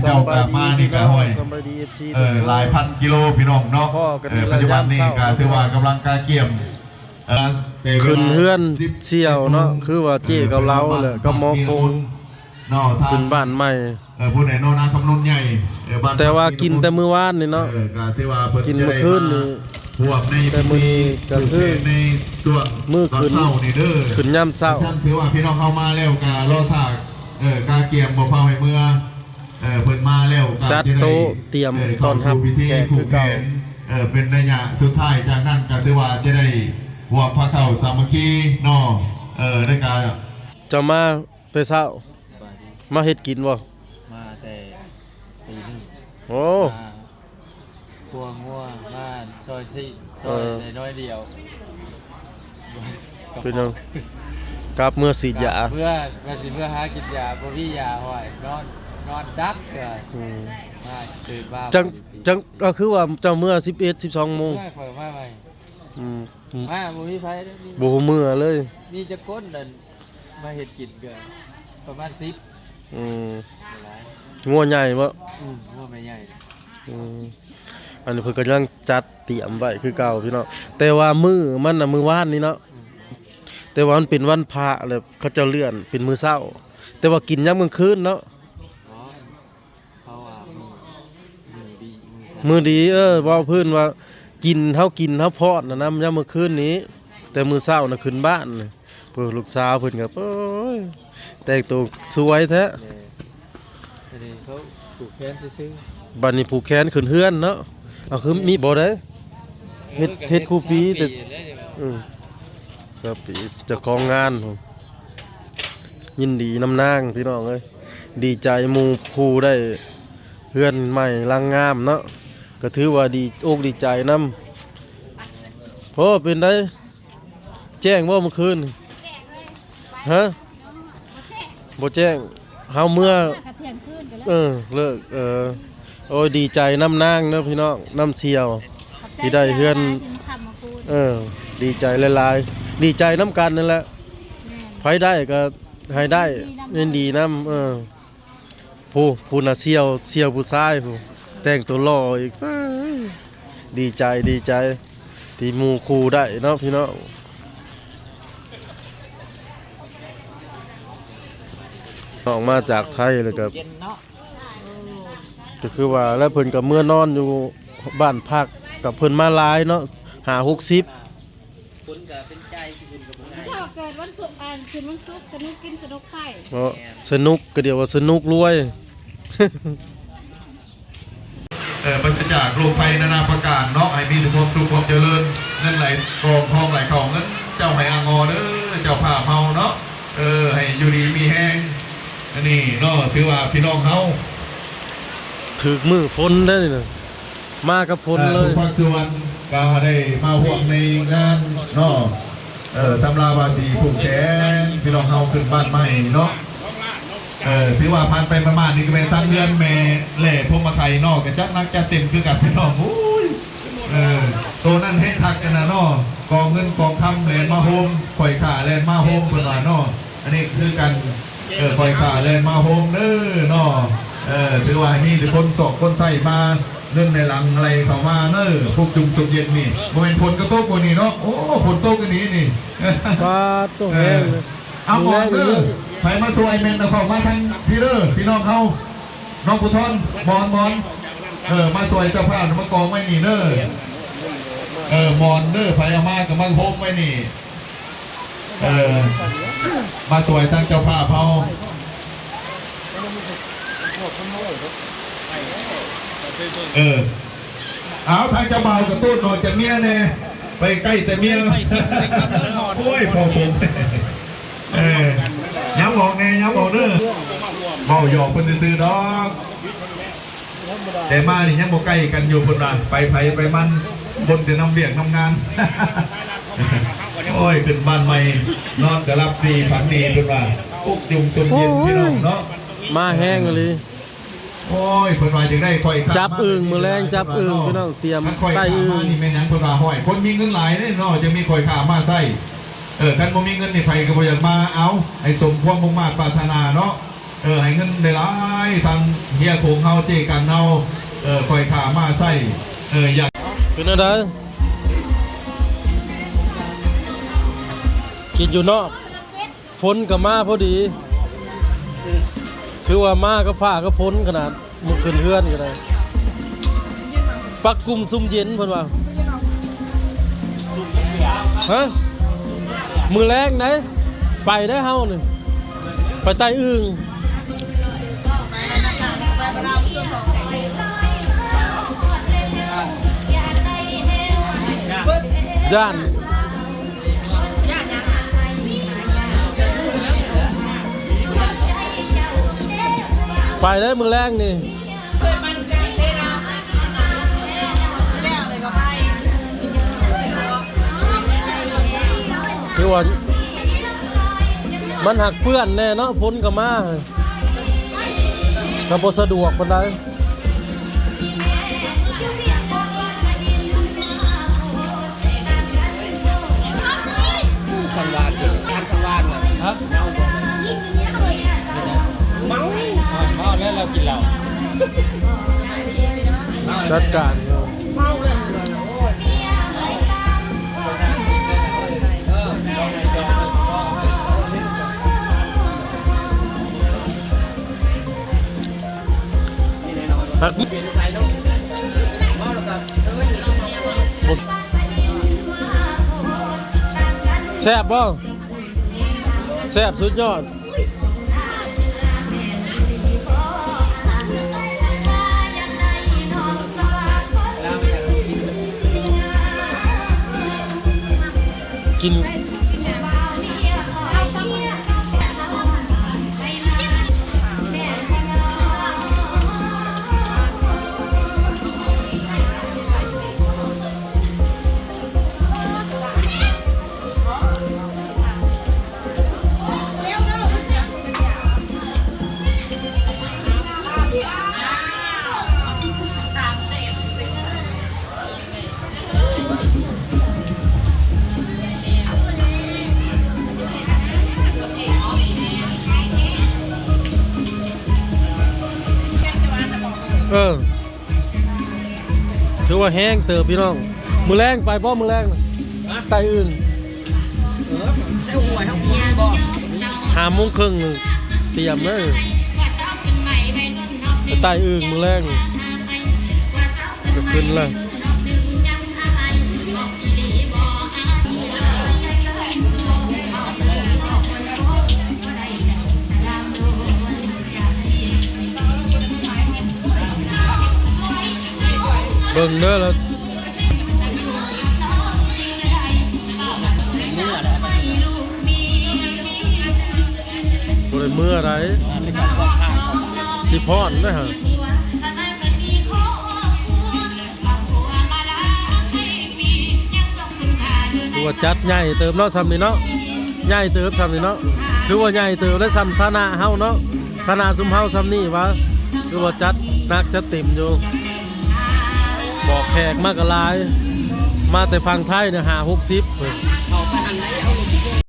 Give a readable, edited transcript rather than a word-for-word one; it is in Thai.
เจ้ากลับมานี่ก็ห้อยหลายพันกิโลพี่น้องเนาะปัจจุบันนี้ก็ถือว่ากำลังกาเกี่ยมขึ้นเฮือนเชี่ยวเนาะคือว่าเจ๊กับเราเลยก็มอคงขึ้นบ้านใหม่ผู้ใดโนนาคำนนใหญ่แต่ว่ากินแต่มื้อวานนี่เนาะกินเมื่อคืนนี่พวกในแต่มื้อนี้ก็คือในช่วงมื้อคืนนี่เด้อขึ้นยามเช้าถือว่าพี่น้องเข้ามาแล้วก็รอท่ากาเกี่ยมบ่เฝ้าให้เมื่อเพิ่นมาแล้วก็จัดโต๊ะเตรียมต้อนรับแขกคือเก่าเป็นระยะสุดท้ายจากนั้นก็ถือว่าจะได้หวกพระเข้าสามัคคีเนาะได้การจะมาแต่เช้ามาเฮ็ดกินบ่มาแต่ตีหนึ่งโอ้พวงงัวบ้านซอยซี่ซอยน้อยเดียวพี่น้องกลับเมื่อสีดยาเพื่อหากินยาบ่มียาห้อยนอนดักเลยมาตื่นบ้าจังก็คือว่าเจ้าเมื่อ11 12 โมงไม่ค่อยมาไปมาบ่มีไผบ่เมื่อเลยมีจะคนนั่นมาเฮ็ดกินก็ประมาณ10งัวใหญ่บ่งัวไม่ใหญ่อันนี้เพิ่นกำลังจัดเตรียมไว้คือเก่าพี่น้องแต่ว่ามื้อมันน่ะมื้อวานนี่เนาะแต่ว่ามันเป็นวันพระแล้วเขาจะเลื่อนเป็นมื้อเช้าแต่ว่ากินยามกลางคืนเนาะมื้อดีว่าเพิ่นว่ากินเฮาพอดน่ะนำยามมื้อคืนนี้แต่มื้อเช้าน่ะขึ้นบ้านเพิ่นลูกสาวเพิ่นก็โอ้ยแต่งตัวสวยแท้นี่เขาผูกแขนซื่อๆบัดนี้ผูกแขนขึ้นเฮือนเนาะเอาคือมีบ่ได้เฮ็ดคู่ปีแต่สปีเจ้าของงานยินดีนำนางพี่น้องเอ้ยดีใจหมู่คู่ได้เฮือนใหม่ลังงามเนาะก็ถือว่าดีอกดีใจนำเพราะเป็นได้แจ้งว่าเมื่อคืนฮะบ่แจ้งเฮาเมื่อเลิกโอ้ยดีใจน้ำนางเนาะพี่น้องน้ำเสียวที่ได้เฮือนดีใจหลายๆดีใจน้ำกันนั่นแหละไผได้ก็ให้ได้ยินดีน้ำผู้น่ะเสียวผู้ชายผู้แต่งตัวหล่ออีกดีใจที่หมู่คู่ได้เนาะพี่น้องออกมาจากไทยเลยครับก็คือว่าแล้วเพิ่นกับเมื่อนอนอยู่บ้านพักกับเพิ่นมาหลายเนาะ50-60คนก็เป็นใจเจ้าเกิดวันศุกร์คืนวันศุกร์สนุกกินสนุกไข่สนุกก็เดี๋ยวว่าสนุกรวยปราศจากโรคภัยนานาประการเนาะให้มีความสุขความเจริญเงินไหลกองทองไหลของเงินเจ้าไหอางอเด้อเจ้าผ่าเฮาเนาะให้อยู่ดีมีแห้งอันนี้เนาะถือว่าพี่น้องเฮาถึกมือพ้นได้น่ะมากับพ้นเลยทุกภาคส่วนก็ได้มาห่วงในงานเนาะตำราภาษีผูกแขนพี่น้องเฮาขึ้นบ้านใหม่เนาะถือว่าผ่านไปประมาณนี้ก็เป็นตั้งเดือนเมเล่พวกมาไทยนอกกันจักนักจะเต็มคือกับพี่น้องอุ้ยตัวนั้นเฮ็ดทักกันนะเนาะกองเงินกองคำแลนมาโฮมปล่อยขาแลนมาโฮมเพิ่นว่าเนาะอันนี้คือกันปล่อยขาแลนมาโฮมเด้อเนาะถือว่ามีแต่คนสอกคนใส่มาเรื่องในหลังอะไรเข้ามาเนอะพวกจุ่มสุกเย็นนี่โมเมนต์ฝนกระโต๊ะกว่านี้เนาะโอ้ฝนโต๊ะกันนี้นี่ฟ้าโต๊ะแห้งเอาหมอนเด้อไผมาสวยเมนต์เข้ามาทั้งพี่เด้อพี่น้องเขาน้องผู้ทอนหมอนมาสวยเจ้าภาพมากองไว้นี่เด้อหมอนเด้อไผเอามากับมาโฮมไว้นี่มาสวยทั้งเจ้าภาพเขาเอาทางจะเบากับตู้นอนจะเมียเนี่ยไปใกล้แต่เมียโอ้ยพอผมย้ำบอกเนี่ยย้ำบอกเด้อเบาหยอกคนซื้อดอกแต่มานี่ยังบอกใกล้กันอยู่คนละไปมันบนจะนำเบียงทำงานโอ้ยขึ้นบ้านใหม่นอนกระลับดีฝันดีคนละปุ๊กยุงสมเย็นพี่น้องเนาะมาแห้งเลยโอ้ยเพิ่นว่าจังได้ค่อยจับอึ่งมื้อแรงจับอึ่งพี่น้องเตรียมใส่อึ่งนี่แม่นหยังเพิ่นว่าห้อยคนมีเงินหลายเด้เนาะจะมีค่อยขามาใส่คันบ่มีเงินนี่ไผก็บ่อยากมาเอาให้สมความมุ่งมั่นปรารถนาเนาะ ให้เงินได้หลายทางเฮียโขงเฮาเจกันเฮาคอยขามาใส่อยาก เป็นอะไรกินอยู่นอกฝนกับมาพอดีถือว่ามาก็ฟ้าก็ฝนขนาดมันขึ้นเฮือนกันเลยปักกลุ่มซุ่มเย็นเพิ่นว่าฮะมือแรงไหนไปได้เฮานี่ไปใต้อึ่งย่านไปได้มือแรงนี่คือว่ามันหักเปื้อนแน่เนาะพ้นกับมาก็บ่สะดวกปานใดสังวานการสังวานเหรอครับเมาแล้วเรากินเหล้า จัดการหักแซ่บบ่แซ่บสุดยอดกินถือว่าแห้งเติบพี่น้องมือแรงไปบ่มือแรงไตอื่น5:30เตรียมเลยไตอื่นมือแรงจะขึ้นเลยเบิ่งเด้อแล้วบ่ได้มืออะไรสิพรนะฮะถือว่าจัดใหญ่เติมเนาะซ้ำนี่เนาะใหญ่เติบซ้ำนี่เนาะถือว่าใหญ่เติบได้ซ้ำฐานะเฮาเนาะฐานะซุมเฮาซ้ำนี่วะถือว่าจัดหนักจัดเต็มอยู่บอกแขกมากกะลายมาแต่ฟังไทยเนี่ย50-60